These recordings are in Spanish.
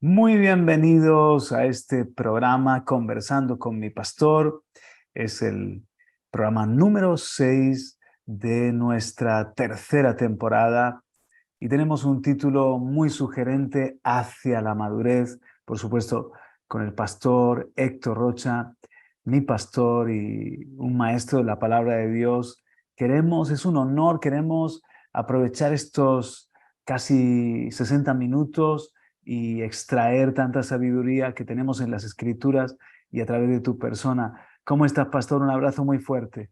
Muy bienvenidos a este programa Conversando con mi pastor. Es el programa número 6 de nuestra tercera temporada y tenemos un título muy sugerente: Hacia la madurez, por supuesto, con el pastor Héctor Rocha, mi pastor y un maestro de la palabra de Dios. Es un honor, queremos aprovechar estos casi 60 minutos y extraer tanta sabiduría que tenemos en las Escrituras y a través de tu persona. ¿Cómo estás, pastor? Un abrazo muy fuerte.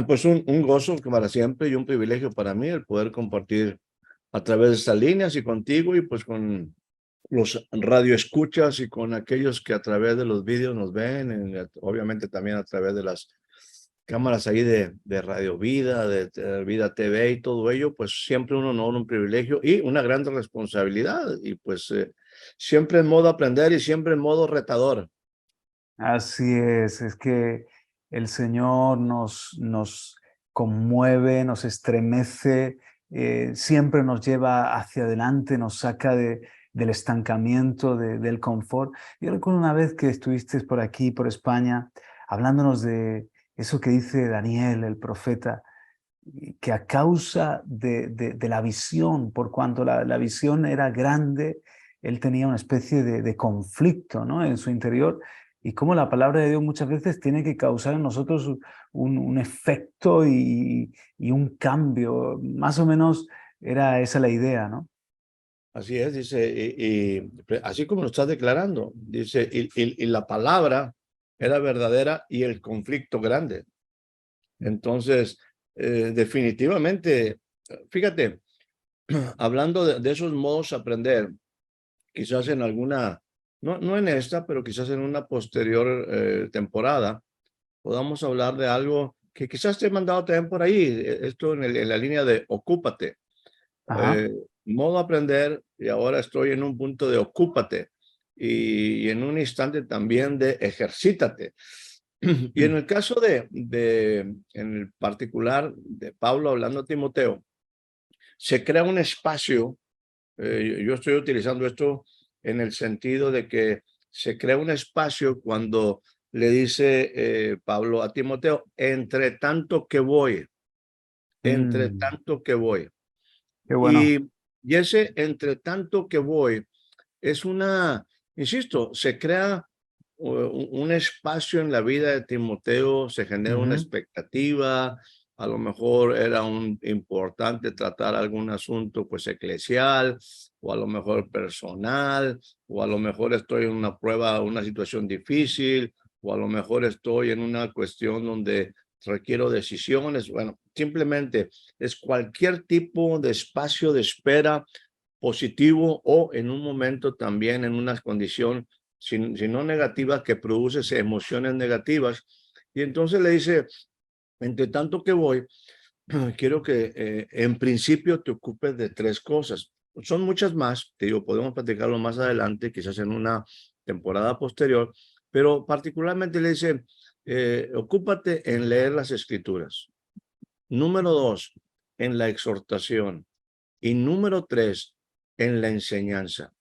Pues un gozo que para siempre y un privilegio para mí el poder compartir a través de estas líneas y contigo y pues con los radioescuchas y con aquellos que a través de los vídeos nos ven, obviamente también a través de las cámaras ahí de Radio Vida, de Vida TV y todo ello, pues siempre un honor, un privilegio y una gran responsabilidad y pues siempre en modo aprender y siempre en modo retador. Así es que el Señor nos conmueve, nos estremece, siempre nos lleva hacia adelante, nos saca del estancamiento, del confort. Yo recuerdo una vez que estuviste por aquí, por España, hablándonos de eso que dice Daniel, el profeta, que a causa de la visión, por cuanto la visión era grande, él tenía una especie de conflicto, ¿no?, en su interior, y cómo la palabra de Dios muchas veces tiene que causar en nosotros un efecto y un cambio. Más o menos era esa la idea, ¿no? Así es, dice, así como lo estás declarando, dice, y la palabra era verdadera y el conflicto grande. Entonces, definitivamente, fíjate, hablando de esos modos de aprender, quizás en alguna, no en esta, pero quizás en una posterior temporada, podamos hablar de algo que quizás te he mandado también por ahí, esto en la línea de ocúpate. Ajá. eh, Modo aprender y ahora estoy en un punto de ocúpate y en un instante también de ejercítate. Y en Mm. el caso en el particular de Pablo hablando a Timoteo, se crea un espacio, yo estoy utilizando esto en el sentido de que se crea un espacio cuando le dice Pablo a Timoteo, entre Mm. tanto que voy. Qué bueno. Y, y ese entre tanto que voy es insisto, se crea un espacio en la vida de Timoteo, se genera una Ujú. expectativa, a lo mejor era un importante tratar algún asunto pues eclesial, o a lo mejor personal, o a lo mejor estoy en una prueba, una situación difícil, o a lo mejor estoy en una cuestión donde requiero decisiones. Bueno, simplemente es cualquier tipo de espacio de espera positivo o en un momento también en una condición, si no negativa, que produce emociones negativas. Y entonces le dice, entre tanto que voy, quiero que en principio te ocupes de tres cosas. Son muchas más, te digo, podemos platicarlo más adelante, quizás en una temporada posterior, pero particularmente le dice, ocúpate en leer las escrituras. Número dos, en la exhortación. Y número tres, en la enseñanza.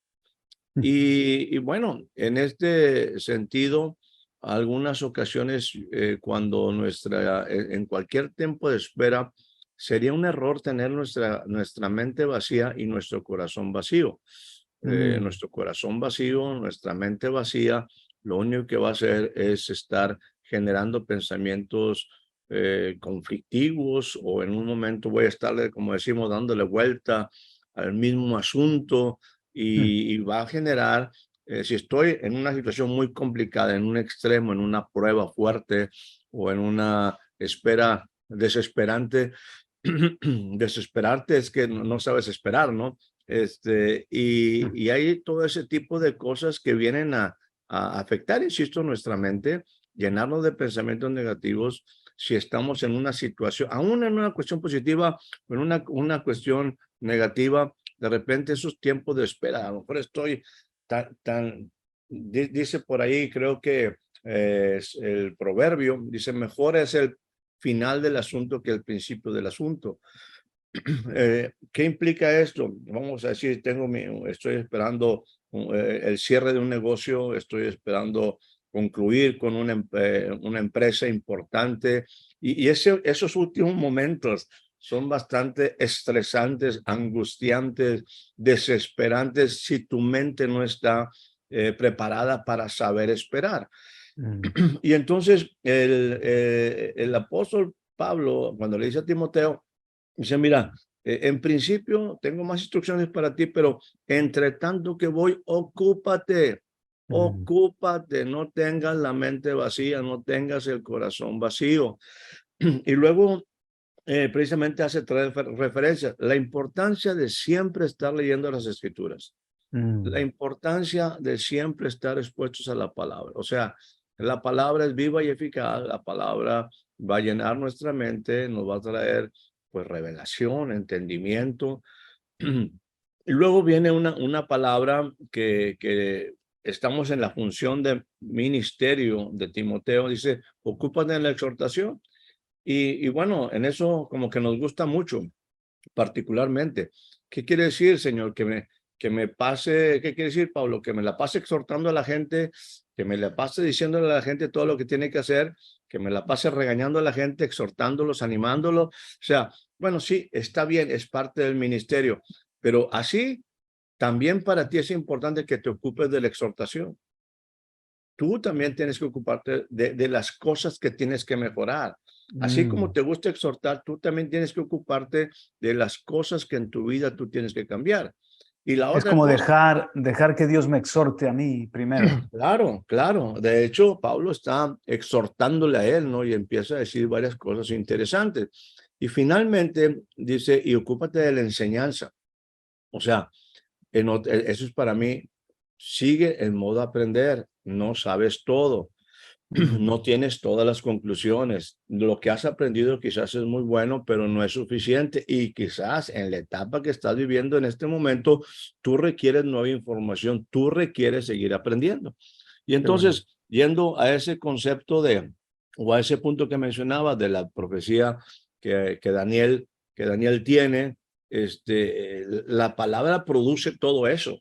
Y bueno, en este sentido, algunas ocasiones cuando en cualquier tiempo de espera, sería un error tener nuestra mente vacía y nuestro corazón vacío. Mm. Nuestro corazón vacío, nuestra mente vacía, lo único que va a hacer es estar generando pensamientos conflictivos, o en un momento voy a estarle, como decimos, dándole vuelta al mismo asunto Mm. y va a generar, si estoy en una situación muy complicada, en un extremo, en una prueba fuerte o en una espera desesperante, desesperarte es que no sabes esperar, ¿no? Mm. Y hay todo ese tipo de cosas que vienen a afectar, insisto, nuestra mente, llenarnos de pensamientos negativos si estamos en una situación, aún en una cuestión positiva, o en una cuestión negativa, de repente esos tiempos de espera, a lo mejor estoy dice por ahí, creo que es el proverbio, dice, mejor es el final del asunto que el principio del asunto. ¿Qué implica esto? Vamos a decir, estoy esperando el cierre de un negocio, estoy esperando concluir con una empresa importante y esos últimos momentos son bastante estresantes, angustiantes, desesperantes si tu mente no está preparada para saber esperar. Mm, Y entonces el apóstol Pablo, cuando le dice a Timoteo, dice, mira, en principio tengo más instrucciones para ti, pero entre tanto que voy, mm, ocúpate, no tengas la mente vacía, no tengas el corazón vacío. Y luego precisamente hace tres referencias, la importancia de siempre estar leyendo las escrituras, la mm. importancia de siempre estar expuestos a la palabra. O sea, la palabra es viva y eficaz, la palabra va a llenar nuestra mente, nos va a traer pues revelación, entendimiento. Y luego viene una palabra que estamos en la función de ministerio de Timoteo, dice, ocúpate en la exhortación. Y bueno, en eso como que nos gusta mucho particularmente. ¿Qué quiere decir, Señor? Que me pase, ¿qué quiere decir, Pablo? Que me la pase exhortando a la gente, que me la pase diciéndole a la gente todo lo que tiene que hacer, que me la pase regañando a la gente, exhortándolos, animándolos. O sea, bueno, sí, está bien, es parte del ministerio, pero así también para ti es importante que te ocupes de la exhortación. Tú también tienes que ocuparte de las cosas que tienes que mejorar. Así como Mm. te gusta exhortar, tú también tienes que ocuparte de las cosas que en tu vida tú tienes que cambiar. Y la Es otra como cosa, dejar que Dios me exhorte a mí primero. claro, claro. De hecho, Pablo está exhortándole a él, ¿no? Y empieza a decir varias cosas interesantes. Y finalmente dice, y ocúpate de la enseñanza. O sea, eso es para mí, sigue en modo aprender, no sabes todo. Mm, No tienes todas las conclusiones. Lo que has aprendido quizás es muy bueno, pero no es suficiente. Y quizás en la etapa que estás viviendo en este momento, tú requieres nueva información, tú requieres seguir aprendiendo. Y qué bueno. entonces, yendo a ese concepto o a ese punto que mencionaba de la profecía que Daniel tiene, la palabra produce todo eso.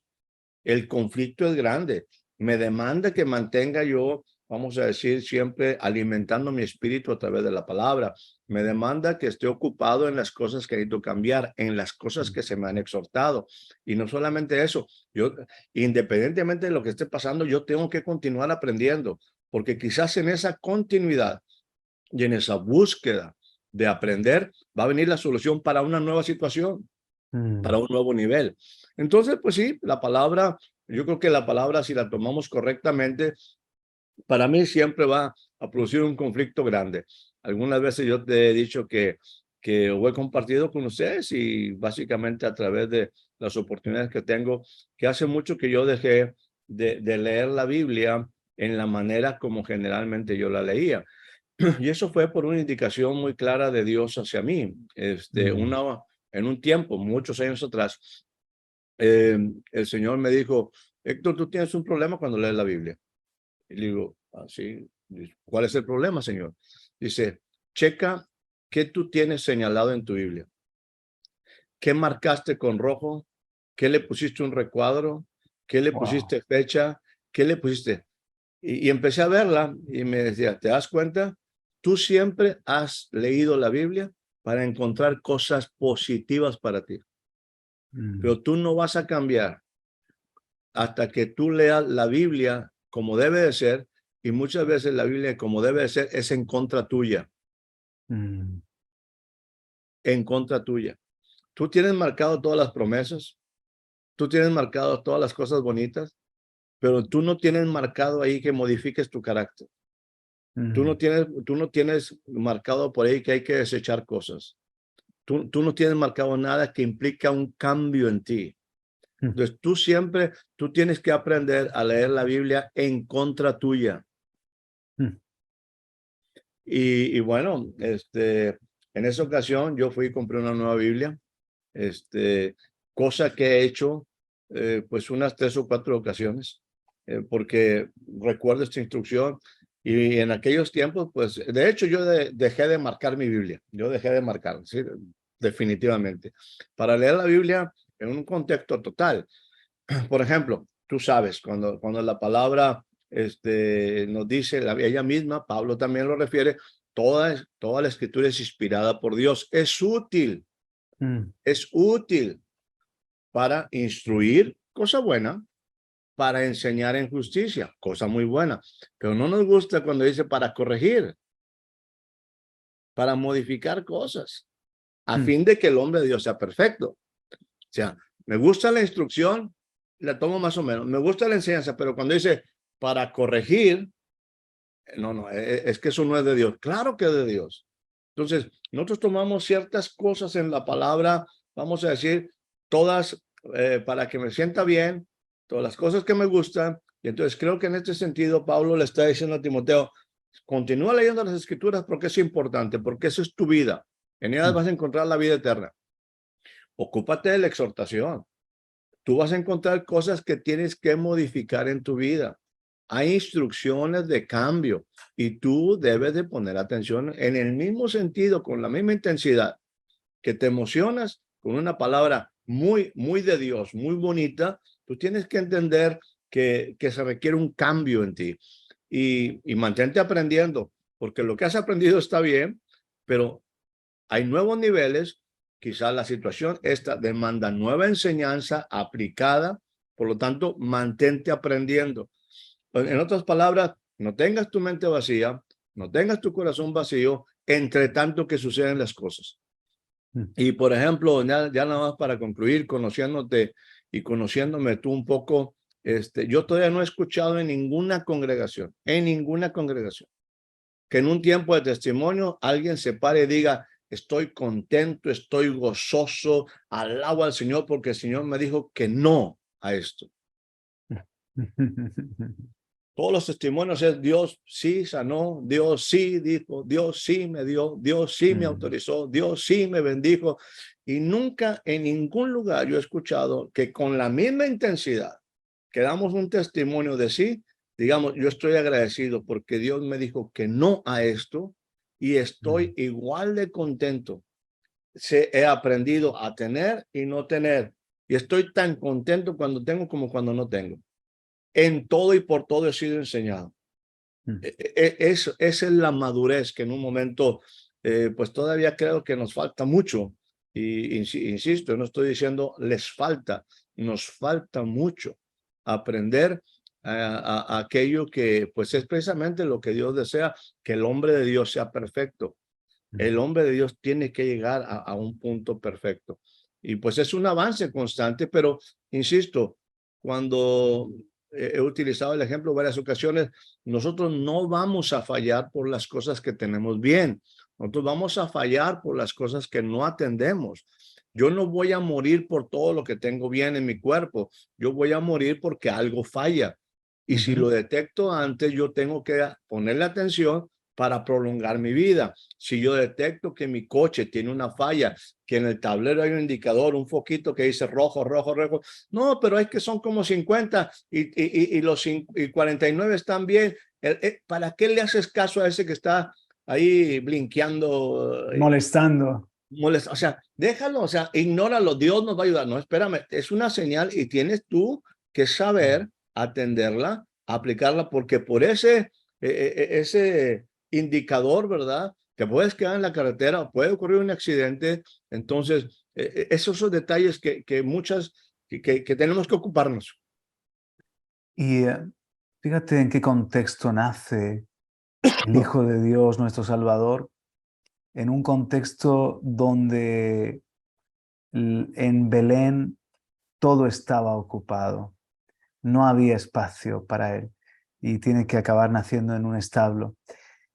El conflicto es grande. Me demanda que mantenga yo, vamos a decir, siempre alimentando mi espíritu a través de la palabra. Me demanda que esté ocupado en las cosas que necesito cambiar, en las cosas Mm, que se me han exhortado. Y no solamente eso, yo, independientemente de lo que esté pasando, yo tengo que continuar aprendiendo, porque quizás en esa continuidad y en esa búsqueda de aprender va a venir la solución para una nueva situación, para mm. un nuevo nivel. Entonces, pues sí, la palabra, yo creo que la palabra, si la tomamos correctamente, para mí siempre va a producir un conflicto grande. Algunas veces yo te he dicho que he compartido con ustedes y básicamente a través de las oportunidades que tengo, que hace mucho que yo dejé de leer la Biblia en la manera como generalmente yo la leía. Y eso fue por una indicación muy clara de Dios hacia mí. Mm, En un tiempo, muchos años atrás, el Señor me dijo, Héctor, tú tienes un problema cuando lees la Biblia. Y le digo, así, ¿cuál es el problema, Señor? Dice, checa qué tú tienes señalado en tu Biblia. ¿Qué marcaste con rojo? ¿Qué le pusiste un recuadro? ¿Qué le wow. pusiste fecha? ¿Qué le pusiste? Y empecé a verla y me decía, ¿te das cuenta? Tú siempre has leído la Biblia para encontrar cosas positivas para ti, Mm, pero tú no vas a cambiar hasta que tú leas la Biblia como debe de ser, y muchas veces la Biblia como debe de ser es en contra tuya, mm, en contra tuya. Tú tienes marcado todas las promesas, tú tienes marcado todas las cosas bonitas, pero tú no tienes marcado ahí que modifiques tu carácter. mm, Tú no tienes marcado por ahí que hay que desechar cosas. Tú no tienes marcado nada que implica un cambio en ti. mm, Entonces, tú tienes que aprender a leer la Biblia en contra tuya. mm. Y bueno, en esa ocasión yo fui y compré una nueva Biblia, cosa que he hecho pues unas 3 o 4 ocasiones, porque recuerdo esta instrucción y en aquellos tiempos, pues de hecho yo dejé de marcar mi Biblia, yo dejé de marcar, ¿sí? definitivamente. Para leer la Biblia en un contexto total. Por ejemplo, tú sabes, cuando la palabra nos dice, ella misma, Pablo también lo refiere, toda la escritura es inspirada por Dios. Es útil para instruir, cosa buena, para enseñar en justicia, cosa muy buena. Pero no nos gusta cuando dice para corregir, para modificar cosas, a fin de que el hombre de Dios sea perfecto. O sea, me gusta la instrucción, la tomo más o menos. Me gusta la enseñanza, pero cuando dice para corregir, no, es que eso no es de Dios. Claro que es de Dios. Entonces, nosotros tomamos ciertas cosas en la palabra, vamos a decir, todas para que me sienta bien, todas las cosas que me gustan. Y entonces creo que en este sentido, Pablo le está diciendo a Timoteo, continúa leyendo las escrituras porque es importante, porque eso es tu vida. En ellas vas a encontrar la vida eterna. Ocúpate de la exhortación. Tú vas a encontrar cosas que tienes que modificar en tu vida. Hay instrucciones de cambio y tú debes de poner atención en el mismo sentido, con la misma intensidad que te emocionas con una palabra muy, muy de Dios, muy bonita. Tú tienes que entender que se requiere un cambio en ti y mantente aprendiendo, porque lo que has aprendido está bien, pero hay nuevos niveles. Quizás la situación esta demanda nueva enseñanza aplicada, por lo tanto, mantente aprendiendo. En otras palabras, no tengas tu mente vacía, no tengas tu corazón vacío, entre tanto que suceden las cosas. Y por ejemplo, ya nada más para concluir, conociéndote y conociéndome tú un poco, yo todavía no he escuchado en ninguna congregación, que en un tiempo de testimonio alguien se pare y diga, estoy contento, estoy gozoso, alabo al Señor porque el Señor me dijo que no a esto. Todos los testimonios es Dios sí sanó, Dios sí dijo, Dios sí me dio, Dios sí me autorizó, Dios sí me bendijo. Y nunca en ningún lugar yo he escuchado que con la misma intensidad que damos un testimonio de sí, digamos, yo estoy agradecido porque Dios me dijo que no a esto y estoy igual de contento. He aprendido a tener y no tener. Y estoy tan contento cuando tengo como cuando no tengo. En todo y por todo he sido enseñado. Esa es la madurez que en un momento, pues todavía creo que nos falta mucho. Y insisto, no estoy diciendo les falta, nos falta mucho aprender a aquello que pues es precisamente lo que Dios desea, que el hombre de Dios sea perfecto. El hombre de Dios tiene que llegar a un punto perfecto. Y pues es un avance constante, pero insisto, cuando he utilizado el ejemplo en varias ocasiones, nosotros no vamos a fallar por las cosas que tenemos bien. Nosotros vamos a fallar por las cosas que no atendemos. Yo no voy a morir por todo lo que tengo bien en mi cuerpo. Yo voy a morir porque algo falla. Y si lo detecto antes, yo tengo que ponerle atención para prolongar mi vida. Si yo detecto que mi coche tiene una falla, que en el tablero hay un indicador, un foquito que dice rojo, rojo, rojo, no, pero es que son como 50 y los 49 están bien. ¿Para qué le haces caso a ese que está ahí blinqueando? Molestando. O sea, déjalo, o sea, ignóralo, Dios nos va a ayudar. No, espérame, es una señal y tienes tú que saber atenderla, aplicarla, porque por ese indicador, ¿verdad? Te puedes quedar en la carretera, puede ocurrir un accidente. Entonces, esos son detalles que tenemos que ocuparnos. Y fíjate en qué contexto nace el Hijo de Dios, nuestro Salvador, en un contexto donde en Belén todo estaba ocupado, no había espacio para él y tiene que acabar naciendo en un establo.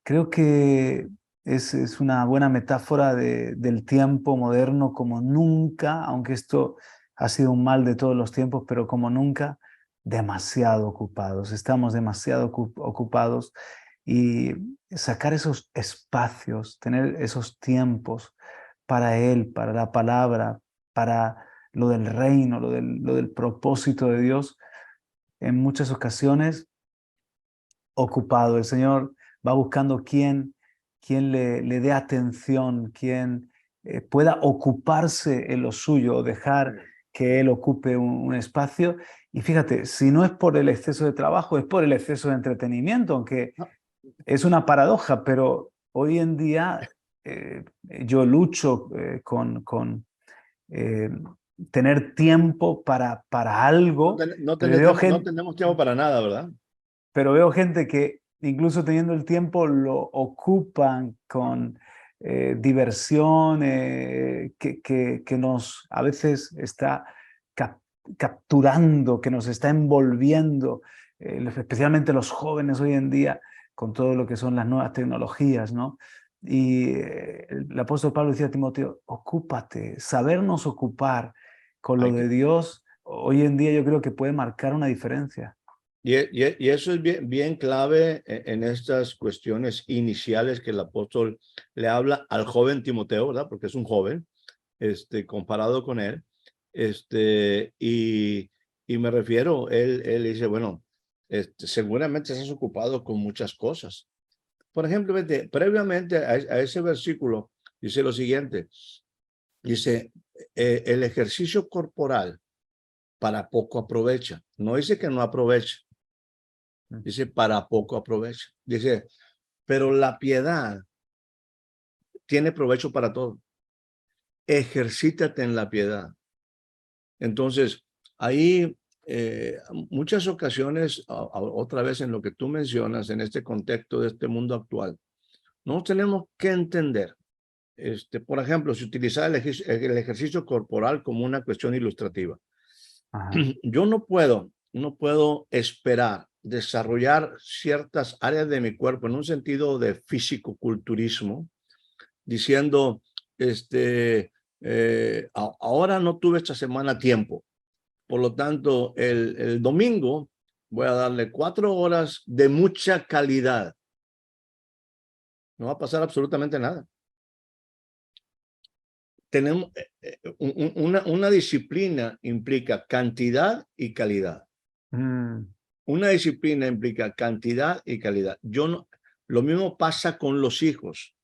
Creo que es una buena metáfora del tiempo moderno como nunca, aunque esto ha sido un mal de todos los tiempos, pero como nunca, demasiado ocupados. Estamos demasiado ocupados y sacar esos espacios, tener esos tiempos para Él, para la palabra, para lo del reino, lo del propósito de Dios, en muchas ocasiones ocupado. El Señor va buscando quién le dé atención, quién pueda ocuparse en lo suyo, o dejar que él ocupe un espacio. Y fíjate, si no es por el exceso de trabajo, es por el exceso de entretenimiento, aunque es una paradoja, pero hoy en día yo lucho con eh, tener tiempo para algo, pero No tenemos tiempo para nada, ¿verdad? veo gente que incluso teniendo el tiempo lo ocupan con diversión que nos a veces está cap- capturando, que nos está envolviendo, especialmente los jóvenes hoy en día, con todo lo que son las nuevas tecnologías, ¿no? Y el apóstol Pablo decía a Timoteo, ocúpate, sabernos ocupar con lo Hay de que, Dios, hoy en día yo creo que puede marcar una diferencia. y eso es bien, bien clave en estas cuestiones iniciales que el apóstol le habla al joven Timoteo, ¿verdad? Porque es un joven, comparado con él. Y me refiero, él dice, bueno, seguramente estás ocupado con muchas cosas. Por ejemplo, previamente a ese versículo, dice lo siguiente, dice, el ejercicio corporal para poco aprovecha. No dice que no aprovecha, dice para poco aprovecha. Dice, pero la piedad tiene provecho para todo. Ejercítate en la piedad. Entonces, ahí muchas ocasiones, otra vez en lo que tú mencionas, en este contexto de este mundo actual, no tenemos que entender, por ejemplo, si utilizar el ejercicio corporal como una cuestión ilustrativa. Ajá. Yo no puedo esperar desarrollar ciertas áreas de mi cuerpo en un sentido de físico-culturismo, diciendo, ahora no tuve esta semana tiempo. Por lo tanto, el domingo voy a darle 4 horas de mucha calidad. No va a pasar absolutamente nada. Tenemos una disciplina implica cantidad y calidad. Mm. Una disciplina implica cantidad y calidad. Lo mismo pasa con los hijos.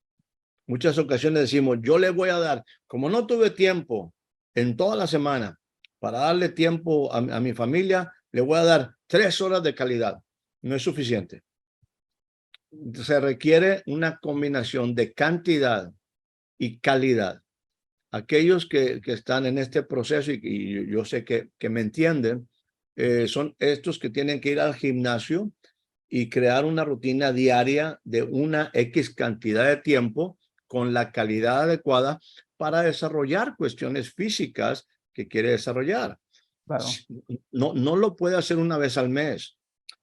Muchas ocasiones decimos, yo le voy a dar, como no tuve tiempo en toda la semana para darle tiempo a mi familia, le voy a dar 3 horas de calidad. No es suficiente. Se requiere una combinación de cantidad y calidad. Aquellos que están en este proceso y yo sé que me entienden, son estos que tienen que ir al gimnasio y crear una rutina diaria de una X cantidad de tiempo con la calidad adecuada para desarrollar cuestiones físicas que quiere desarrollar. Claro. No lo puede hacer una vez al mes.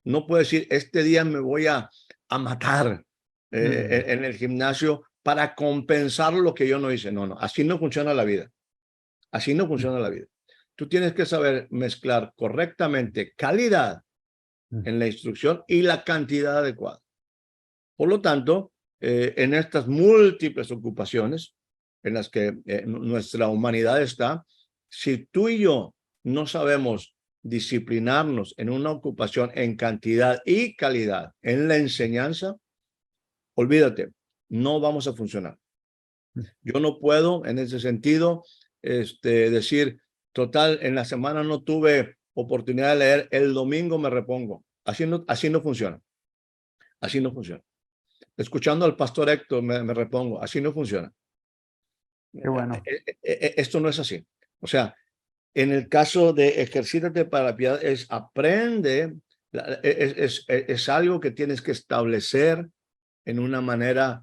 No puede decir, este día me voy a matar Mm. en el gimnasio para compensar lo que yo no hice. No, así no funciona la vida. Así no funciona la vida. Tú tienes que saber mezclar correctamente calidad Mm. en la instrucción y la cantidad adecuada. Por lo tanto, en estas múltiples ocupaciones en las que nuestra humanidad está, si tú y yo no sabemos disciplinarnos en una ocupación en cantidad y calidad en la enseñanza, olvídate, no vamos a funcionar. Yo no puedo en ese sentido decir, total, en la semana no tuve oportunidad de leer, el domingo me repongo. Así no funciona. Así no funciona. Escuchando al pastor Héctor me repongo. Así no funciona. Qué bueno. Esto no es así. O sea, en el caso de ejercítate para la piedad, aprende, es algo que tienes que establecer en una manera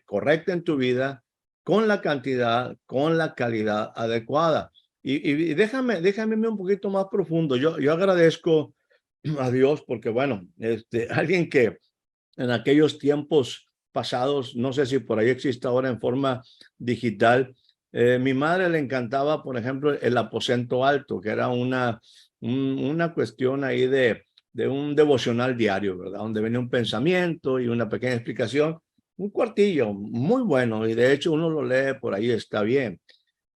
correcta en tu vida, con la cantidad, con la calidad adecuada. Y déjame irme un poquito más profundo. Yo agradezco a Dios porque, bueno, alguien que en aquellos tiempos pasados, no sé si por ahí existe ahora en forma digital, mi madre le encantaba, por ejemplo, el aposento alto, que era una cuestión ahí de un devocional diario, ¿verdad? Donde venía un pensamiento y una pequeña explicación, un cuartillo muy bueno, y de hecho uno lo lee por ahí, está bien.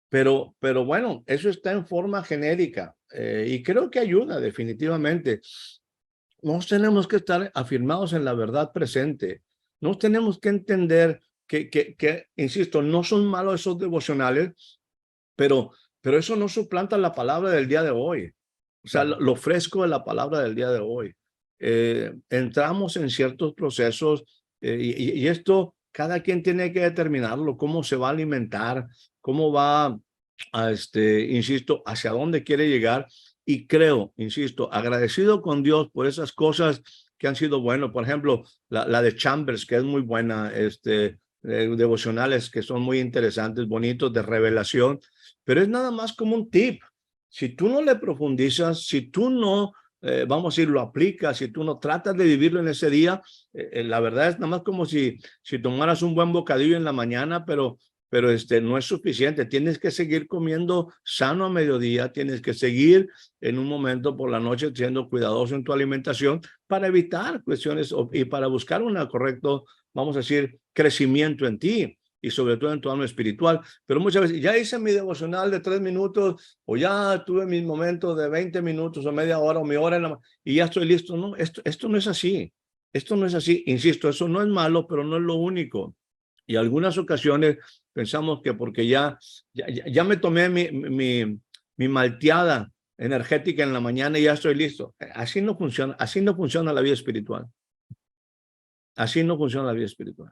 Pero bueno, eso está en forma genérica y creo que ayuda definitivamente. Nos tenemos que estar afirmados en la verdad presente. Nos tenemos que entender insisto, no son malos esos devocionales, pero eso no suplanta la palabra del día de hoy. O sea, lo fresco de la palabra del día de hoy. Entramos en ciertos procesos y esto cada quien tiene que determinarlo, cómo se va a alimentar, cómo va a, insisto, hacia dónde quiere llegar. Y creo, insisto, agradecido con Dios por esas cosas que han sido buenas. Por ejemplo, la de Chambers, que es muy buena, devocionales que son muy interesantes, bonitos, de revelación, pero es nada más como un tip. Si tú no le profundizas, si tú no, vamos a decir, lo aplicas, si tú no tratas de vivirlo en ese día, la verdad es nada más como si tomaras un buen bocadillo en la mañana, pero no es suficiente. Tienes que seguir comiendo sano a mediodía, tienes que seguir en un momento por la noche siendo cuidadoso en tu alimentación para evitar cuestiones y para buscar un correcto, vamos a decir, crecimiento en ti y sobre todo en tu alma espiritual. Pero muchas veces ya hice mi devocional de 3 minutos o ya tuve mi momento de 20 minutos o media hora o mi hora y ya estoy listo. No, esto no es así. Esto no es así. Insisto, eso no es malo, pero no es lo único. Y algunas ocasiones pensamos que porque ya me tomé mi malteada energética en la mañana y ya estoy listo. Así no funciona la vida espiritual. Así no funciona la vida espiritual.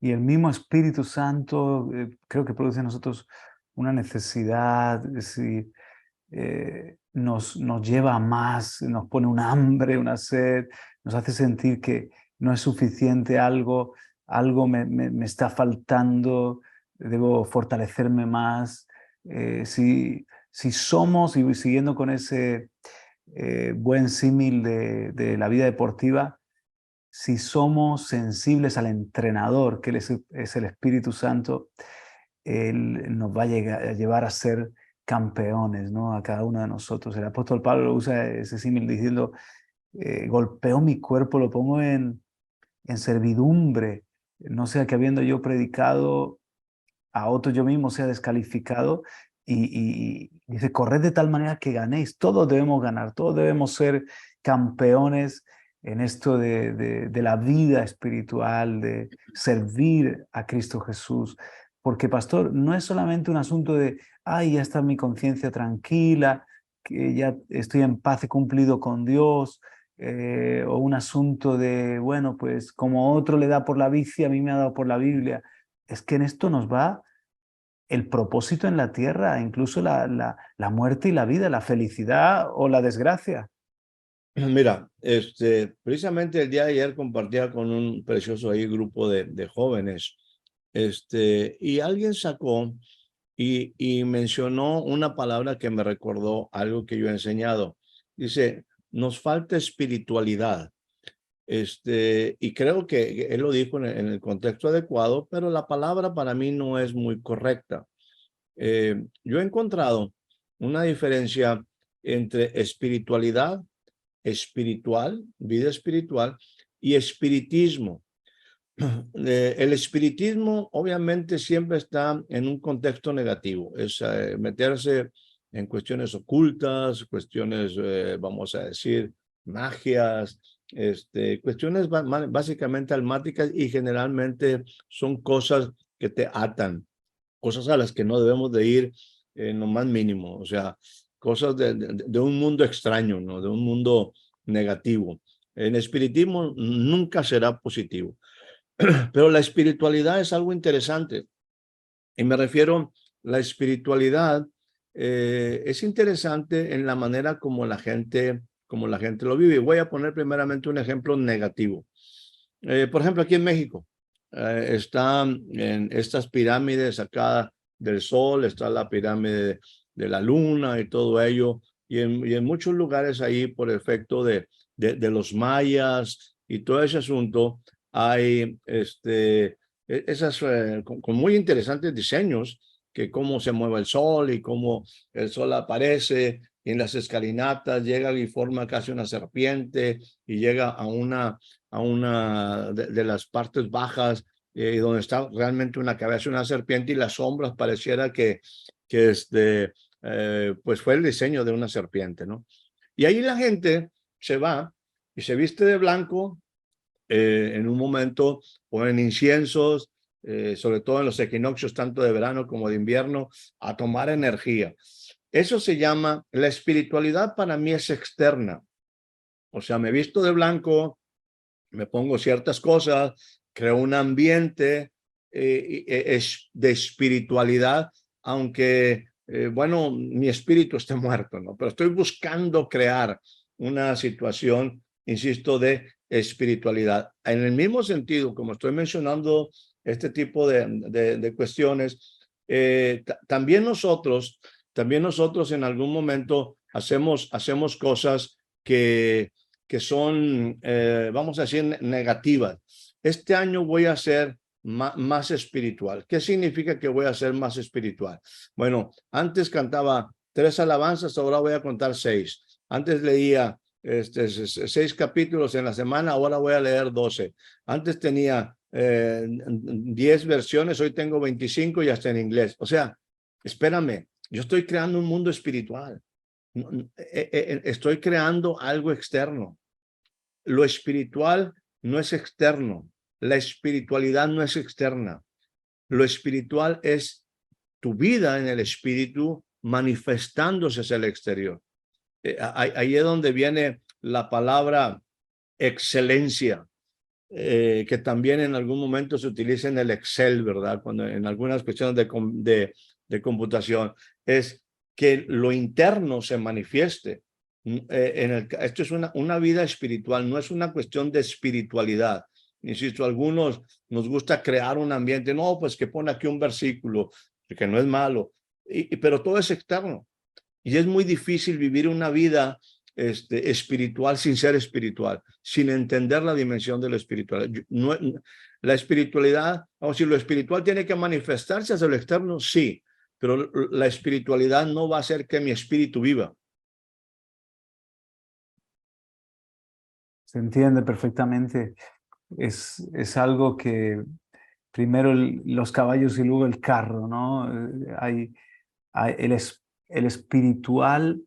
Y el mismo Espíritu Santo creo que produce en nosotros una necesidad, es decir, nos lleva a más, nos pone un hambre, una sed, nos hace sentir que no es suficiente algo me está faltando, debo fortalecerme más. Si somos, y siguiendo con ese buen símil de la vida deportiva, si somos sensibles al entrenador, que es el Espíritu Santo, Él nos va a llevar a ser campeones, ¿no? A cada uno de nosotros. El apóstol Pablo usa ese símil diciendo, golpeo mi cuerpo, lo pongo en servidumbre, no sea que habiendo yo predicado a otro yo mismo sea descalificado, y dice, corred de tal manera que ganéis. Todos debemos ganar, todos debemos ser campeones en esto de la vida espiritual, de servir a Cristo Jesús. Porque, pastor, no es solamente un asunto de, ay, ya está mi conciencia tranquila, que ya estoy en paz, he cumplido con Dios, o un asunto de, bueno, pues como otro le da por la bici, a mí me ha dado por la Biblia. Es que en esto nos va el propósito en la tierra, incluso la muerte y la vida, la felicidad o la desgracia. Mira, precisamente el día de ayer compartía con un precioso ahí grupo de jóvenes, y alguien sacó y mencionó una palabra que me recordó algo que yo he enseñado. Dice, nos falta espiritualidad. Y creo que él lo dijo en el contexto adecuado, pero la palabra para mí no es muy correcta. Yo he encontrado una diferencia entre espiritualidad, vida espiritual y espiritismo. El espiritismo obviamente siempre está en un contexto negativo, es meterse en cuestiones ocultas, cuestiones, vamos a decir, magias, cuestiones básicamente almáticas, y generalmente son cosas que te atan, cosas a las que no debemos de ir en lo más mínimo, o sea, cosas de un mundo extraño, ¿no? De un mundo negativo. En espiritismo nunca será positivo. Pero la espiritualidad es algo interesante. Y me refiero, la espiritualidad es interesante en la manera como la gente lo vive. Voy a poner primeramente un ejemplo negativo. Por ejemplo, aquí en México están en estas pirámides acá del Sol, está la pirámide de la Luna y todo ello. Y en muchos lugares ahí, por efecto de los mayas y todo ese asunto, hay esas con muy interesantes diseños, que cómo se mueve el sol y cómo el sol aparece en las escalinatas, llega y forma casi una serpiente y llega a una de las partes bajas, donde está realmente una cabeza de una serpiente, y las sombras pareciera que pues fue el diseño de una serpiente, ¿no? Y ahí la gente se va y se viste de blanco en un momento ponen inciensos, sobre todo en los equinoccios, tanto de verano como de invierno, a tomar energía. Eso se llama, la espiritualidad para mí es externa. O sea, me visto de blanco, me pongo ciertas cosas, creo un ambiente de espiritualidad, aunque, bueno, mi espíritu esté muerto, ¿no? Pero estoy buscando crear una situación, insisto, de espiritualidad. En el mismo sentido, como estoy mencionando este tipo de cuestiones, también nosotros en algún momento hacemos cosas que son, vamos a decir, negativas. Este año voy a ser más espiritual. ¿Qué significa que voy a ser más espiritual? Bueno, antes cantaba 3 alabanzas, ahora voy a contar 6. Antes leía 6 capítulos en la semana, ahora voy a leer 12. Antes tenía 10 versiones, hoy tengo 25 y hasta en inglés. O sea, espérame, yo estoy creando un mundo espiritual. Estoy creando algo externo. Lo espiritual no es externo. La espiritualidad no es externa. Lo espiritual es tu vida en el espíritu manifestándose hacia el exterior. Ahí es donde viene la palabra excelencia, que también en algún momento se utiliza en el Excel, ¿verdad? Cuando en algunas cuestiones de computación, es que lo interno se manifieste. Esto es una vida espiritual, no es una cuestión de espiritualidad. Insisto, a algunos nos gusta crear un ambiente, no, pues que pone aquí un versículo, que no es malo, pero todo es externo. Y es muy difícil vivir una vida espiritual sin ser espiritual, sin entender la dimensión de lo espiritual. No, la espiritualidad, vamos a decir, lo espiritual tiene que manifestarse hacia lo externo, sí, pero la espiritualidad no va a hacer que mi espíritu viva. Se entiende perfectamente. Es algo que primero los caballos y luego el carro, ¿no? El espiritual,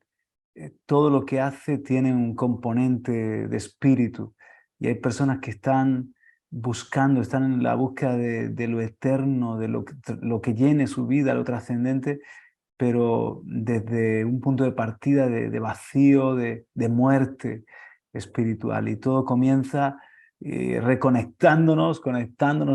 todo lo que hace tiene un componente de espíritu. Y hay personas que están buscando, están en la búsqueda de lo eterno, de lo que llene su vida, lo trascendente, pero desde un punto de partida de vacío, de muerte espiritual. Y todo comienza conectándonos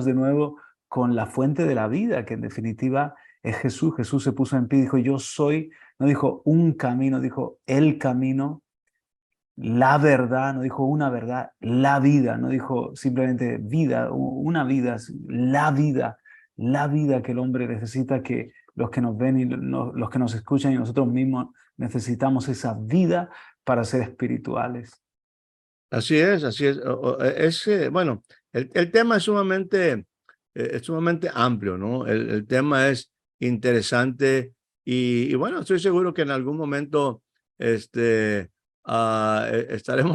de nuevo con la fuente de la vida, que en definitiva es Jesús. Jesús se puso en pie y dijo, yo soy, no dijo un camino, dijo el camino, la verdad, no dijo una verdad, la vida, no dijo simplemente vida, una vida, la vida que el hombre necesita, que los que nos ven y los que nos escuchan y nosotros mismos necesitamos esa vida para ser espirituales. Así es, así es. Bueno, el tema es sumamente amplio, ¿no? El tema es interesante y bueno, estoy seguro que en algún momento estaremos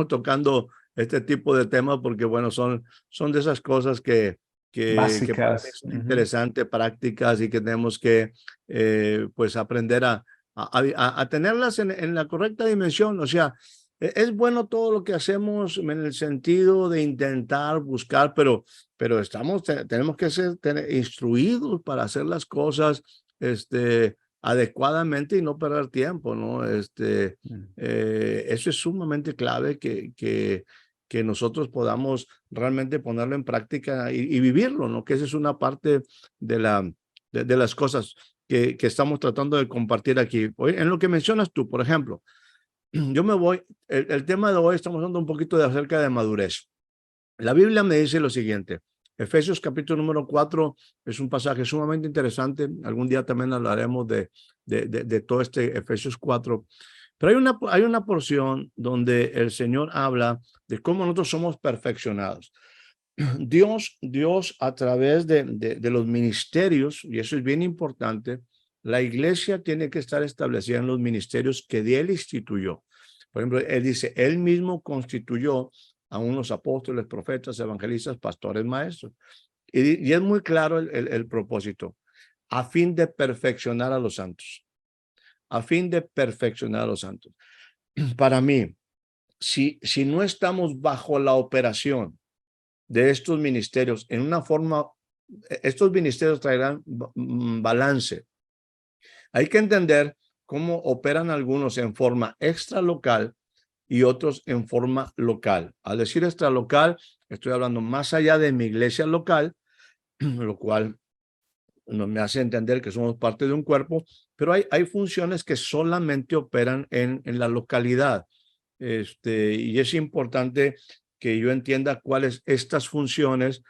tocando este tipo de temas porque, bueno, son de esas cosas que para mí Básicas. son interesantes, prácticas y que tenemos que, pues, aprender a tenerlas en la correcta dimensión. O sea, es bueno todo lo que hacemos en el sentido de intentar buscar, pero tenemos que ser instruidos para hacer las cosas adecuadamente y no perder tiempo, ¿no? Eso es sumamente clave que nosotros podamos realmente ponerlo en práctica y vivirlo, ¿no? Que esa es una parte de las cosas que estamos tratando de compartir aquí. Oye, en lo que mencionas tú, por ejemplo, yo me voy, el tema de hoy estamos hablando un poquito acerca de madurez. La Biblia me dice lo siguiente, Efesios capítulo número 4 es un pasaje sumamente interesante, algún día también hablaremos de todo este Efesios 4, pero hay una porción donde el Señor habla de cómo nosotros somos perfeccionados. Dios a través de los ministerios, y eso es bien importante, la iglesia tiene que estar establecida en los ministerios que Él instituyó. Por ejemplo, Él dice, Él mismo constituyó a unos apóstoles, profetas, evangelistas, pastores, maestros. Y es muy claro el propósito, a fin de perfeccionar a los santos, a fin de perfeccionar a los santos. Para mí, si no estamos bajo la operación de estos ministerios en una forma, estos ministerios traerán balance. Hay que entender cómo operan algunos en forma extralocal y otros en forma local. Al decir extralocal, estoy hablando más allá de mi iglesia local, lo cual no me hace entender que somos parte de un cuerpo, pero hay funciones que solamente operan en la localidad. Y es importante que yo entienda cuáles estas funciones,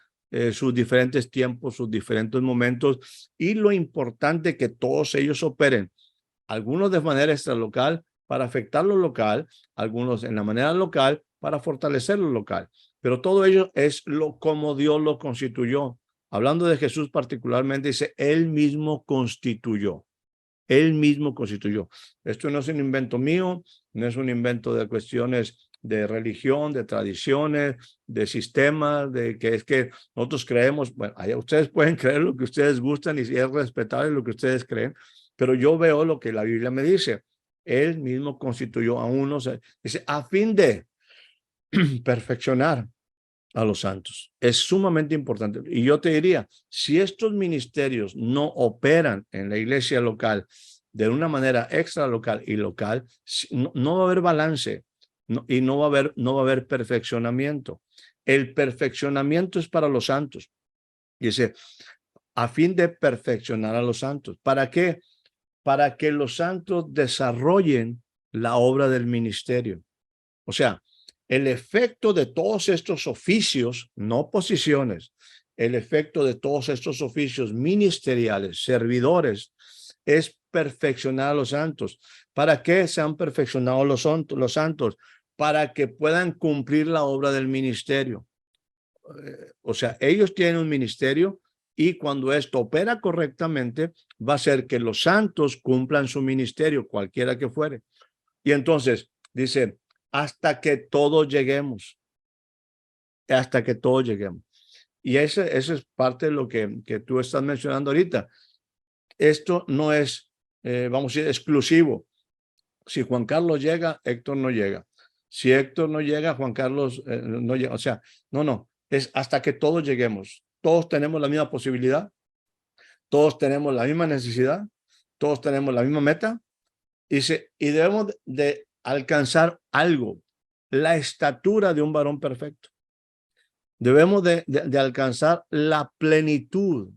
sus diferentes tiempos, sus diferentes momentos y lo importante que todos ellos operen, algunos de manera extralocal para afectar lo local, algunos en la manera local para fortalecer lo local, pero todo ello es lo como Dios lo constituyó. Hablando de Jesús particularmente, dice, él mismo constituyó. Él mismo constituyó. Esto no es un invento mío, no es un invento de cuestiones de religión, de tradiciones, de sistemas, de que es que nosotros creemos, bueno, allá ustedes pueden creer lo que ustedes gustan y es respetable lo que ustedes creen, pero yo veo lo que la Biblia me dice. Él mismo constituyó a unos, dice, a fin de perfeccionar a los santos. Es sumamente importante. Y yo te diría, si estos ministerios no operan en la iglesia local de una manera extra local y local, no va a haber balance y no va a haber perfeccionamiento. El perfeccionamiento es para los santos. Dice, a fin de perfeccionar a los santos. ¿Para qué? Para que los santos desarrollen la obra del ministerio. O sea, el efecto de todos estos oficios, no posiciones, el efecto de todos estos oficios ministeriales, servidores, es perfeccionar a los santos. ¿Para qué se han perfeccionado los santos? Para que puedan cumplir la obra del ministerio. O sea, ellos tienen un ministerio y cuando esto opera correctamente, va a ser que los santos cumplan su ministerio, cualquiera que fuere. Y entonces, dice, hasta que todos lleguemos, hasta que todos lleguemos. Y eso es parte de lo que tú estás mencionando ahorita. Esto no es, vamos a decir, exclusivo. Si Juan Carlos llega, Héctor no llega. Si Héctor no llega, Juan Carlos no llega. O sea, no, es hasta que todos lleguemos. Todos tenemos la misma posibilidad, todos tenemos la misma necesidad, todos tenemos la misma meta y debemos de alcanzar algo, la estatura de un varón perfecto. Debemos de alcanzar la plenitud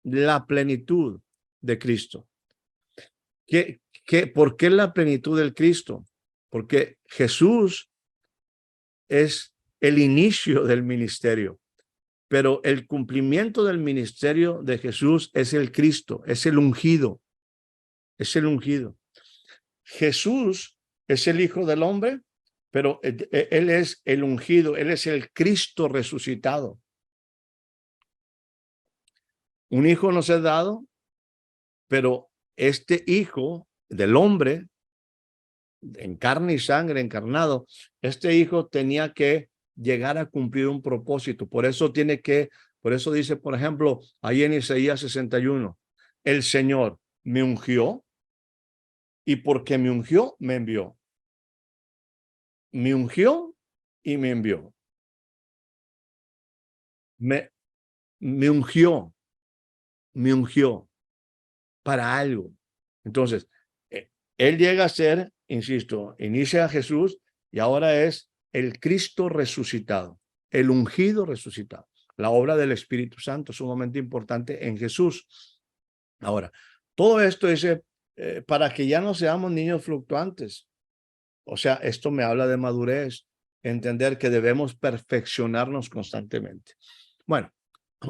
de Cristo. ¿Por qué la plenitud del Cristo? Porque Jesús es el inicio del ministerio, pero el cumplimiento del ministerio de Jesús es el Cristo, es el ungido, es el ungido. Jesús es el Hijo del Hombre, pero Él es el ungido, Él es el Cristo resucitado. Un hijo nos es dado, pero este Hijo del Hombre, en carne y sangre, encarnado, este Hijo tenía que llegar a cumplir un propósito. Por eso dice, por ejemplo, ahí en Isaías 61, el Señor me ungió y porque me ungió, me envió. Me ungió y me envió. Me ungió para algo. Entonces, él llega a ser, insisto, inicia a Jesús y ahora es el Cristo resucitado, el ungido resucitado. La obra del Espíritu Santo es sumamente importante en Jesús. Ahora, todo esto es para que ya no seamos niños fluctuantes. O sea, esto me habla de madurez, entender que debemos perfeccionarnos constantemente. Bueno,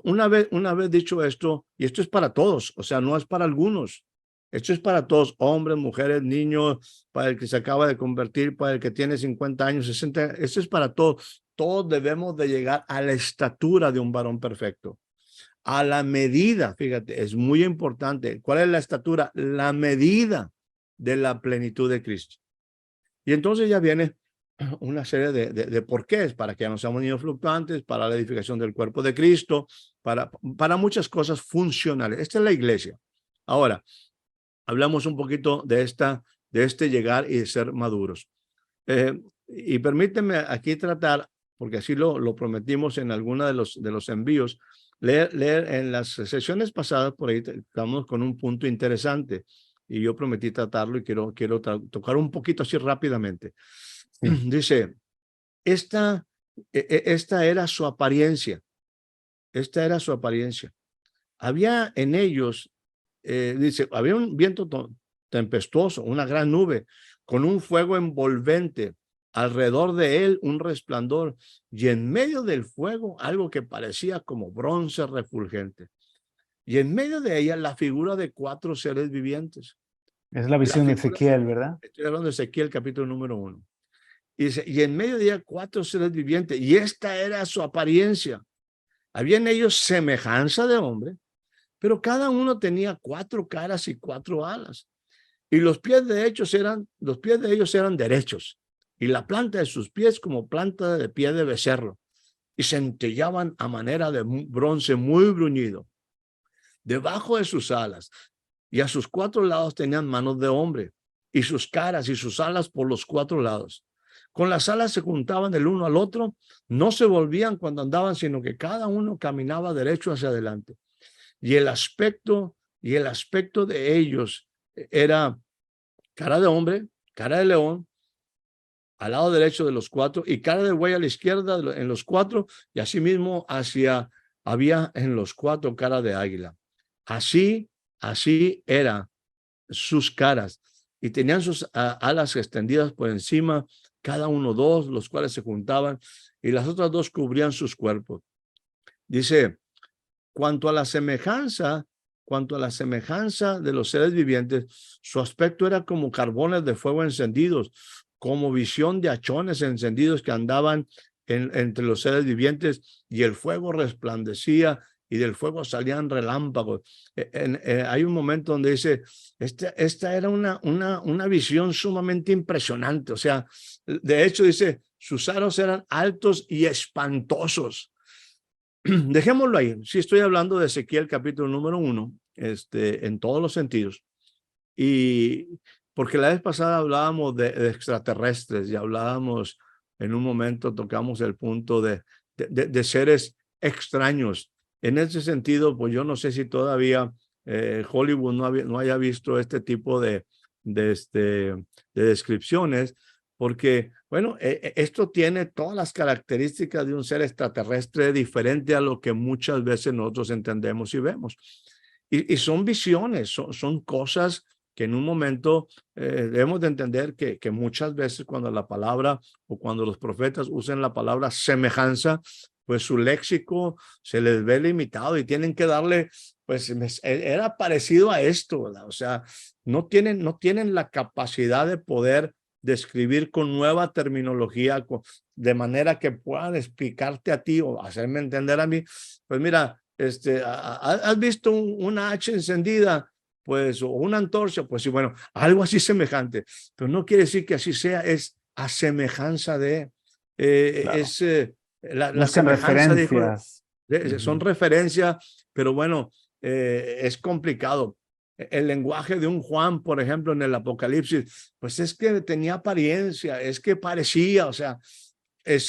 una vez dicho esto, y esto es para todos, o sea, no es para algunos, esto es para todos, hombres, mujeres, niños, para el que se acaba de convertir, para el que tiene 50 años, 60, esto es para todos. Todos debemos de llegar a la estatura de un varón perfecto, a la medida, fíjate, es muy importante. ¿Cuál es la estatura? La medida de la plenitud de Cristo. Y entonces ya viene una serie de porqués, para que ya no seamos niños fluctuantes, para la edificación del cuerpo de Cristo, para muchas cosas funcionales. Esta es la iglesia. Ahora, hablamos un poquito de este llegar y de ser maduros. Y permíteme aquí tratar porque así lo prometimos en alguna de los envíos, leer en las sesiones pasadas, por ahí estamos con un punto interesante y yo prometí tratarlo y quiero tocar un poquito así rápidamente. Sí. Dice, esta era su apariencia, esta era su apariencia. Había en ellos, dice, había un viento tempestuoso, una gran nube, con un fuego envolvente, alrededor de él un resplandor, y en medio del fuego algo que parecía como bronce refulgente. Y en medio de ella la figura de 4 seres vivientes. Es la La visión de figura, Ezequiel, ¿verdad? estoy hablando de Ezequiel, capítulo número 1. Y dice, y en medio de ella 4 seres vivientes, y esta era su apariencia. Había en ellos semejanza de hombre, pero cada uno tenía 4 caras y 4 alas. Y los pies de ellos eran derechos, y la planta de sus pies como planta de pie de becerro, y centellaban a manera de bronce muy bruñido. Debajo de sus alas y a sus 4 lados tenían manos de hombre, y sus caras y sus alas por los 4 lados. Con las alas se juntaban el uno al otro, no se volvían cuando andaban, sino que cada uno caminaba derecho hacia adelante. Y el aspecto de ellos era cara de hombre, cara de león, al lado derecho de los 4, y cara de buey a la izquierda en los 4, y asimismo había en los 4 cara de águila. Así eran sus caras, y tenían sus alas extendidas por encima, cada uno 2, los cuales se juntaban, y las otras 2 cubrían sus cuerpos. Dice, cuanto a la semejanza de los seres vivientes, su aspecto era como carbones de fuego encendidos, como visión de hachones encendidos que andaban entre los seres vivientes, y el fuego resplandecía y del fuego salían relámpagos. Hay un momento donde dice, esta era una visión sumamente impresionante. O sea, de hecho dice, sus aros eran altos y espantosos. Dejémoslo ahí. Sí, estoy hablando de Ezequiel capítulo número 1, en todos los sentidos. Y porque la vez pasada hablábamos de extraterrestres y hablábamos, en un momento tocamos el punto de seres extraños. En ese sentido, pues yo no sé si todavía Hollywood no haya visto este tipo de descripciones, porque, bueno, esto tiene todas las características de un ser extraterrestre diferente a lo que muchas veces nosotros entendemos y vemos. Y son visiones, son cosas que en un momento debemos de entender que muchas veces cuando la palabra o cuando los profetas usan la palabra semejanza, pues su léxico se les ve limitado y tienen que darle, pues era parecido a esto, ¿verdad? O sea, no tienen la capacidad de poder describir con nueva terminología, de manera que puedan explicarte a ti o hacerme entender a mí. Pues mira, ¿has visto una hacha encendida? Pues, o una antorcha, pues sí, bueno, algo así semejante, pero no quiere decir que así sea, es a semejanza de, Claro. la Buscan semejanza, dijo, referencias. son Ujú. referencias, pero bueno, es complicado. El lenguaje de un Juan, por ejemplo, en el Apocalipsis, pues es que tenía apariencia, es que parecía, o sea,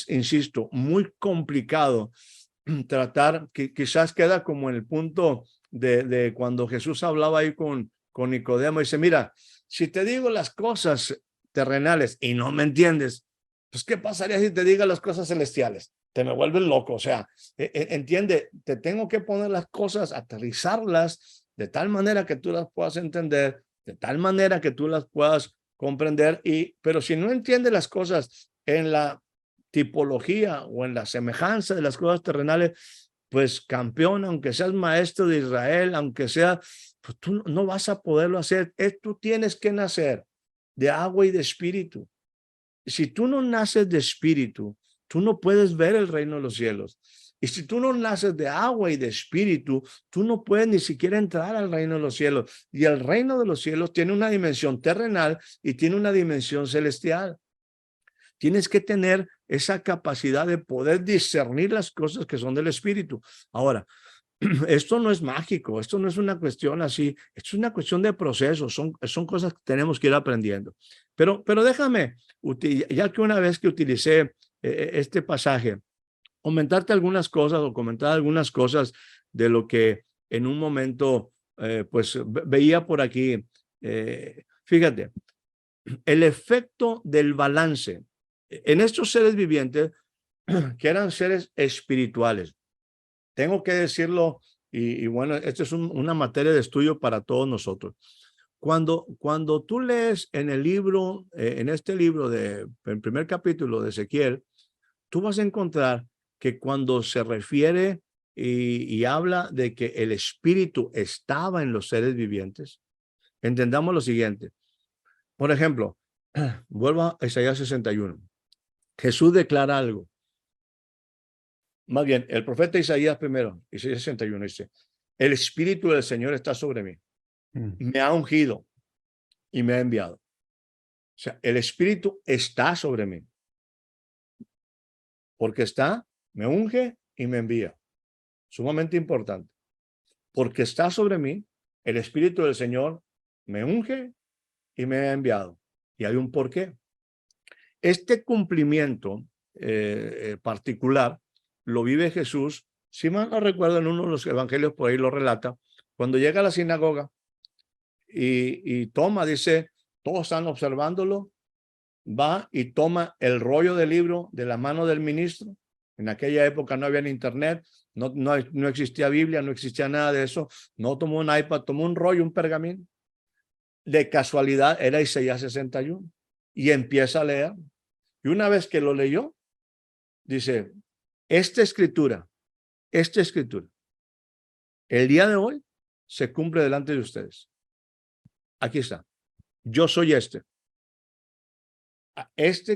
insisto, muy complicado tratar, que quizás queda como en el punto de cuando Jesús hablaba ahí con Nicodemo, dice, mira, si te digo las cosas terrenales y no me entiendes, pues ¿qué pasaría si te diga las cosas celestiales? Te me vuelves loco, o sea, entiende, te tengo que poner las cosas, aterrizarlas de tal manera que tú las puedas entender, de tal manera que tú las puedas comprender, pero si no entiendes las cosas en la tipología o en la semejanza de las cosas terrenales, pues campeón, aunque seas maestro de Israel, aunque sea, pues tú no vas a poderlo hacer. Tú tienes que nacer de agua y de espíritu. Si tú no naces de espíritu, tú no puedes ver el reino de los cielos. Y si tú no naces de agua y de espíritu, tú no puedes ni siquiera entrar al reino de los cielos. Y el reino de los cielos tiene una dimensión terrenal y tiene una dimensión celestial. Tienes que tener esa capacidad de poder discernir las cosas que son del espíritu. Ahora, esto no es mágico, esto no es una cuestión así, es una cuestión de proceso, son cosas que tenemos que ir aprendiendo. Pero déjame, ya que una vez que utilicé este pasaje, comentarte algunas cosas o comentar algunas cosas de lo que en un momento pues veía por aquí. Fíjate, el efecto del balance en estos seres vivientes que eran seres espirituales. Tengo que decirlo, y bueno, esto es una materia de estudio para todos nosotros. Cuando tú lees en el libro, en este libro, el primer capítulo de Ezequiel, tú vas a encontrar que cuando se refiere y habla de que el espíritu estaba en los seres vivientes, entendamos lo siguiente. Por ejemplo, vuelvo a Isaías 61. Jesús declara algo. Más bien, el profeta Isaías primero, Isaías 61, dice, el espíritu del Señor está sobre mí. Me ha ungido y me ha enviado. O sea, el espíritu está sobre mí. Porque me unge y me envía. Sumamente importante. Porque está sobre mí, el espíritu del Señor me unge y me ha enviado. Y hay un porqué. Este cumplimiento particular lo vive Jesús, si mal no recuerdo, en uno de los evangelios por ahí lo relata, cuando llega a la sinagoga y toma, dice, todos están observándolo, va y toma el rollo del libro de la mano del ministro. En aquella época no había internet, no existía Biblia, no existía nada de eso. No tomó un iPad, tomó un rollo, un pergamino. De casualidad era Isaías 61 y empieza a leer. Y una vez que lo leyó, dice, esta escritura, el día de hoy se cumple delante de ustedes. Aquí está. Yo soy este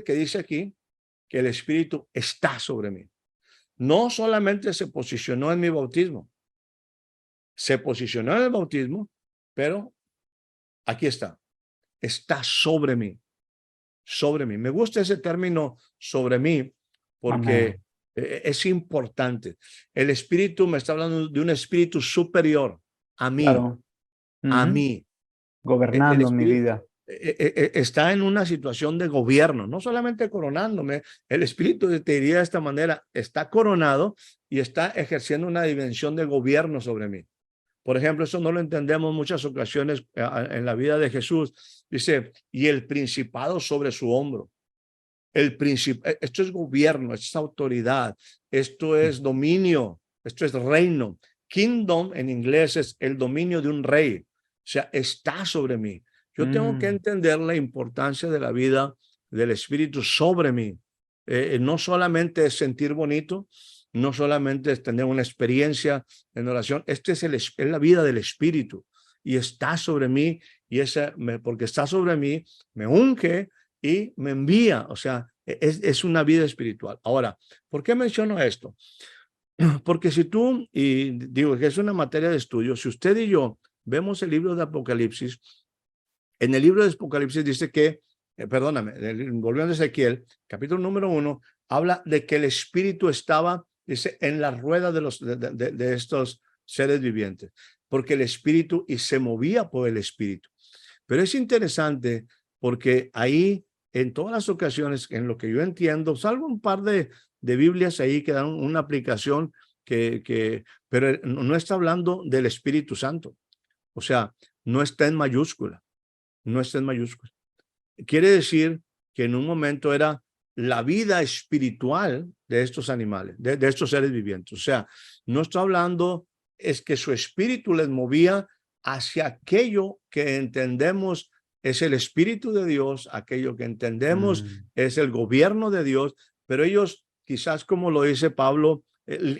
que dice aquí que el Espíritu está sobre mí. No solamente se posicionó en mi bautismo, se posicionó en el bautismo, pero aquí está sobre mí, sobre mí. Me gusta ese término sobre mí porque es importante. El Espíritu me está hablando de un Espíritu superior a mí, Claro. a mí. El Gobernando mi Espíritu vida. está en una situación de gobierno, no solamente coronándome. El Espíritu, te diría de esta manera, está coronado y está ejerciendo una dimensión de gobierno sobre mí. Por ejemplo, eso no lo entendemos en muchas ocasiones en la vida de Jesús. Dice, y el principado sobre su hombro. Esto es gobierno, esto es autoridad, esto es dominio, esto es reino. Kingdom en inglés es el dominio de un rey. O sea, está sobre mí. Yo tengo que entender la importancia de la vida del Espíritu sobre mí. No solamente es sentir bonito, no solamente es tener una experiencia en oración. Es la vida del Espíritu y está sobre mí porque está sobre mí, me unge y me envía. O sea, es una vida espiritual. Ahora, ¿por qué menciono esto? Porque si tú, y digo que es una materia de estudio, si usted y yo vemos el libro de Apocalipsis, en el libro de Apocalipsis dice que, volviendo a Ezequiel, capítulo número 1, habla de que el espíritu estaba, dice, en la rueda de estos seres vivientes, porque el espíritu y se movía por el espíritu. Pero es interesante porque ahí, en todas las ocasiones, en lo que yo entiendo, salvo un par de Biblias ahí que dan una aplicación pero no está hablando del Espíritu Santo. O sea, no está en mayúscula. No está en mayúscula. Quiere decir que en un momento era la vida espiritual de estos animales, de estos seres vivientes. O sea, no está hablando, es que su espíritu les movía hacia aquello que entendemos es el Espíritu de Dios, aquello que entendemos es el gobierno de Dios, pero ellos, quizás como lo dice Pablo,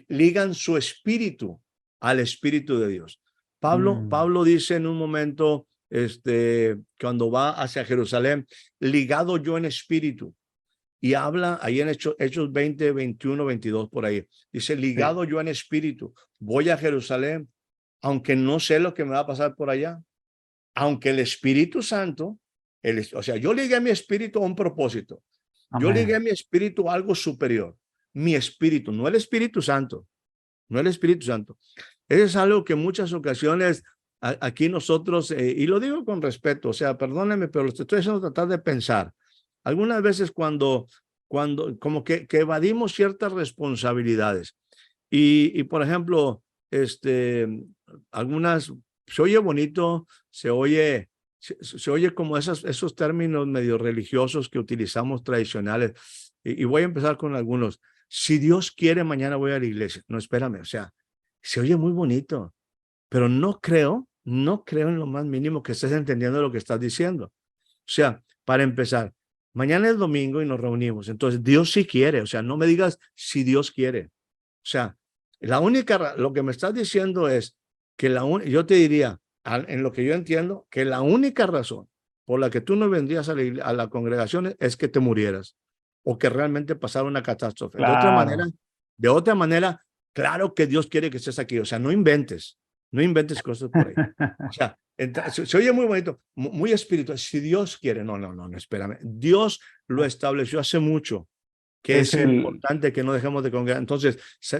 ligan su espíritu al Espíritu de Dios. Pablo dice en un momento, cuando va hacia Jerusalén, ligado yo en espíritu, y habla ahí en Hechos 20, 21, 22 por ahí, dice, ligado yo en espíritu, voy a Jerusalén, aunque no sé lo que me va a pasar por allá, aunque el Espíritu Santo, o sea, yo ligué mi espíritu a un propósito, yo ligué mi espíritu a algo superior, mi espíritu, no el Espíritu Santo, no el Espíritu Santo. Eso es algo que en muchas ocasiones aquí nosotros, y lo digo con respeto, o sea, perdónenme, pero lo estoy haciendo tratar de pensar. Algunas veces cuando cuando como que evadimos ciertas responsabilidades. Por ejemplo, algunas, se oye bonito, se oye como esos términos medio religiosos que utilizamos tradicionales. Y voy a empezar con algunos. Si Dios quiere, mañana voy a la iglesia. No, espérame, o sea, se oye muy bonito, pero no creo en lo más mínimo que estés entendiendo lo que estás diciendo. O sea, para empezar, mañana es domingo y nos reunimos. Entonces, Dios sí quiere. O sea, no me digas si Dios quiere. O sea, lo que me estás diciendo es que yo te diría, en lo que yo entiendo, que la única razón por la que tú no vendrías a la congregación es que te murieras o que realmente pasara una catástrofe. Claro. De otra manera, claro que Dios quiere que estés aquí. O sea, no inventes cosas por ahí. O sea, se oye muy bonito, muy espiritual. Si Dios quiere, no, espérame. Dios lo estableció hace mucho, que Es es el, importante que no dejemos de congregar. Entonces,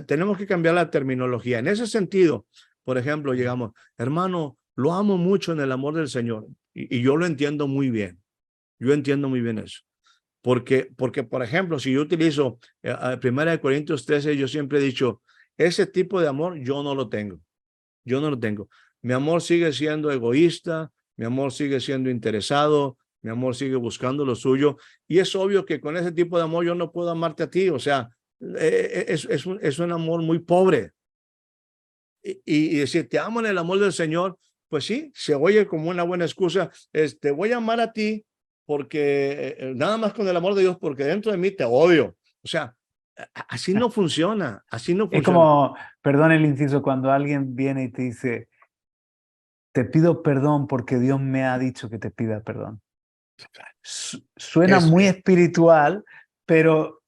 tenemos que cambiar la terminología. En ese sentido, por ejemplo, llegamos, hermano, lo amo mucho en el amor del Señor. Y yo lo entiendo muy bien. Yo entiendo muy bien eso. Porque por ejemplo, si yo utilizo 1 Corintios 13, yo siempre he dicho, ese tipo de amor yo no lo tengo. Yo no lo tengo. Mi amor sigue siendo egoísta, mi amor sigue siendo interesado, mi amor sigue buscando lo suyo. Y es obvio que con ese tipo de amor yo no puedo amarte a ti. O sea, es un amor muy pobre. Y decir, te amo en el amor del Señor, pues sí, se oye como una buena excusa. Voy a amar a ti porque nada más con el amor de Dios, porque dentro de mí te odio. O sea, así no funciona, así no es funciona. como, perdón el inciso, cuando alguien viene y te dice, te pido perdón porque Dios me ha dicho que te pida perdón. Suena Es, muy espiritual, pero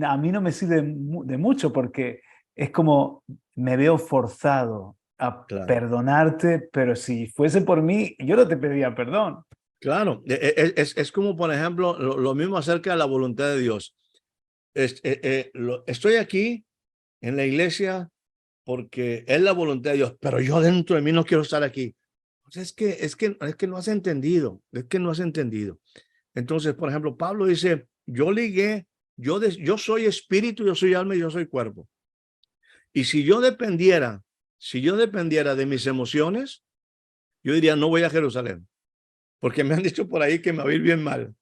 a mí no me sirve de mucho porque es como me veo forzado a claro. perdonarte, pero si fuese por mí, yo no te pediría perdón. Claro, es como, por ejemplo, lo mismo acerca de la voluntad de Dios. Estoy aquí en la iglesia porque es la voluntad de Dios, pero yo dentro de mí no quiero estar aquí. Pues es que no has entendido, es que no has entendido. Entonces, por ejemplo, Pablo dice, yo ligué, yo soy espíritu, yo soy alma y yo soy cuerpo. Y si yo dependiera de mis emociones, yo diría, no voy a Jerusalén, porque me han dicho por ahí que me va a ir bien mal.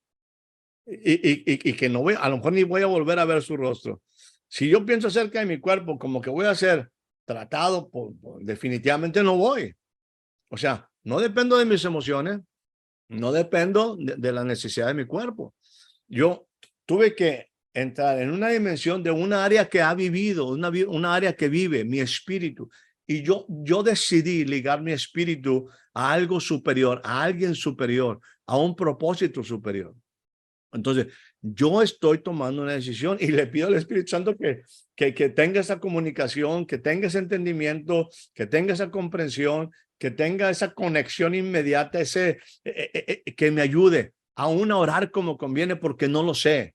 Y que no voy, a lo mejor ni voy a volver a ver su rostro. Si yo pienso acerca de mi cuerpo como que voy a ser tratado, definitivamente no voy. O sea, no dependo de mis emociones, no dependo de la necesidad de mi cuerpo. Yo tuve que entrar en una dimensión de una área que ha vivido, una área que vive, mi espíritu. Y yo decidí ligar mi espíritu a algo superior, a alguien superior, a un propósito superior. Entonces, yo estoy tomando una decisión y le pido al Espíritu Santo que tenga esa comunicación, que tenga ese entendimiento, que tenga esa comprensión, que tenga esa conexión inmediata, que me ayude aún a orar como conviene porque no lo sé.